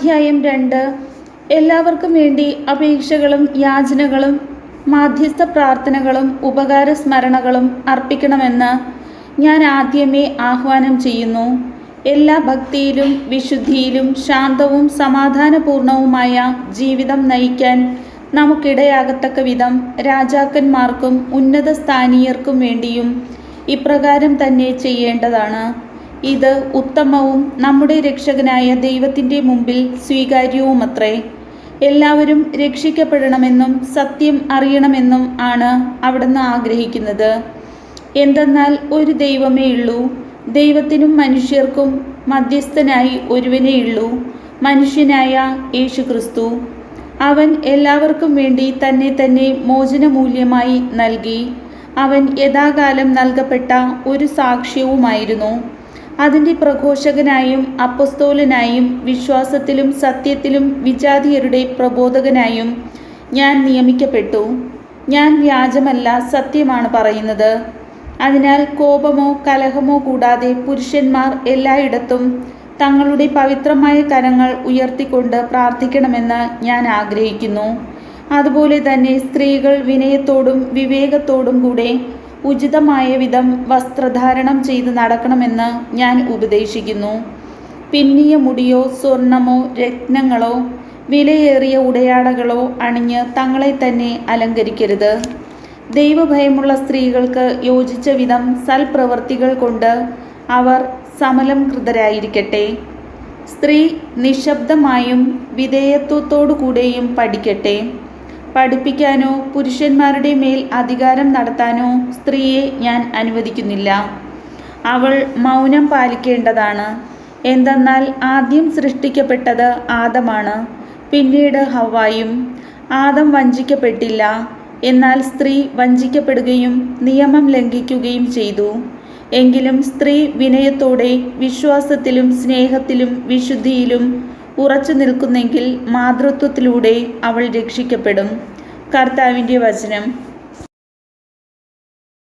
അധ്യായം 2. എല്ലാവർക്കും വേണ്ടി അപേക്ഷകളും യാചനകളും മാധ്യസ്ഥ പ്രാർത്ഥനകളും ഉപകാര സ്മരണകളും അർപ്പിക്കണമെന്ന് ഞാൻ ആദ്യമേ ആഹ്വാനം ചെയ്യുന്നു. എല്ലാ ഭക്തിയിലും വിശുദ്ധിയിലും ശാന്തവും സമാധാനപൂർണവുമായ ജീവിതം നയിക്കാൻ നമുക്കിടയാകത്തക്ക വിധം രാജാക്കന്മാർക്കും ഉന്നത സ്ഥാനീയർക്കും വേണ്ടിയും ഇപ്രകാരം തന്നെ ചെയ്യേണ്ടതാണ്. ഇത് ഉത്തമവും നമ്മുടെ രക്ഷകനായ ദൈവത്തിൻ്റെ മുമ്പിൽ സ്വീകാര്യവുമത്രേ. എല്ലാവരും രക്ഷിക്കപ്പെടണമെന്നും സത്യം അറിയണമെന്നും ആണ് അവിടുന്ന് ആഗ്രഹിക്കുന്നത്. എന്തെന്നാൽ ഒരു ദൈവമേ ഉള്ളൂ, ദൈവത്തിനും മനുഷ്യർക്കും മധ്യസ്ഥനായി ഒരുവനേയുള്ളൂ, മനുഷ്യനായ യേശുക്രിസ്തു. അവൻ എല്ലാവർക്കും വേണ്ടി തന്നെ മോചനമൂല്യമായി നൽകി. അവൻ യഥാകാലം നൽകപ്പെട്ട ഒരു സാക്ഷ്യവുമായിരുന്നു. അതിൻ്റെ പ്രഘോഷകനായും അപ്പസ്തോലനായും വിശ്വാസത്തിലും സത്യത്തിലും വിജാതിയരുടെ പ്രബോധകനായും ഞാൻ നിയമിക്കപ്പെട്ടു. ഞാൻ വ്യാജമല്ല, സത്യമാണ് പറയുന്നത്. അതിനാൽ കോപമോ കലഹമോ കൂടാതെ പുരുഷന്മാർ എല്ലായിടത്തും തങ്ങളുടെ പവിത്രമായ കരങ്ങൾ ഉയർത്തിക്കൊണ്ട് പ്രാർത്ഥിക്കണമെന്ന് ഞാൻ ആഗ്രഹിക്കുന്നു. അതുപോലെ തന്നെ സ്ത്രീകൾ വിനയത്തോടും വിവേകത്തോടും കൂടെ ഉചിതമായ വിധം വസ്ത്രധാരണം ചെയ്ത് നടക്കണമെന്ന് ഞാൻ ഉപദേശിക്കുന്നു. പിന്നിയ മുടിയോ സ്വർണമോ രത്നങ്ങളോ വിലയേറിയ ഉടയാടകളോ അണിഞ്ഞ് തങ്ങളെ തന്നെ അലങ്കരിക്കരുത്. ദൈവഭയമുള്ള സ്ത്രീകൾക്ക് യോജിച്ച വിധം സൽപ്രവൃത്തികൾ കൊണ്ട് അവർ സമലംകൃതരായിരിക്കട്ടെ. സ്ത്രീ നിശബ്ദമായും വിധേയത്വത്തോടുകൂടെയും പഠിക്കട്ടെ. പഠിപ്പിക്കാനോ പുരുഷന്മാരുടെ മേൽ അധികാരം നടത്താനോ സ്ത്രീയെ ഞാൻ അനുവദിക്കുന്നില്ല. അവൾ മൗനം പാലിക്കേണ്ടതാണ്. എന്തെന്നാൽ ആദ്യം സൃഷ്ടിക്കപ്പെട്ടത് ആദമാണ്, പിന്നീട് ഹവ്വായും. ആദം വഞ്ചിക്കപ്പെട്ടില്ല, എന്നാൽ സ്ത്രീ വഞ്ചിക്കപ്പെടുകയും നിയമം ലംഘിക്കുകയും ചെയ്തു. എങ്കിലും സ്ത്രീ വിനയത്തോടെ വിശ്വാസത്തിലും സ്നേഹത്തിലും വിശുദ്ധിയിലും ഉറച്ചു നിൽക്കുന്നെങ്കിൽ മാതൃത്വത്തിലൂടെ അവൾ രക്ഷിക്കപ്പെടും. കർത്താവിൻ്റെ വചനം.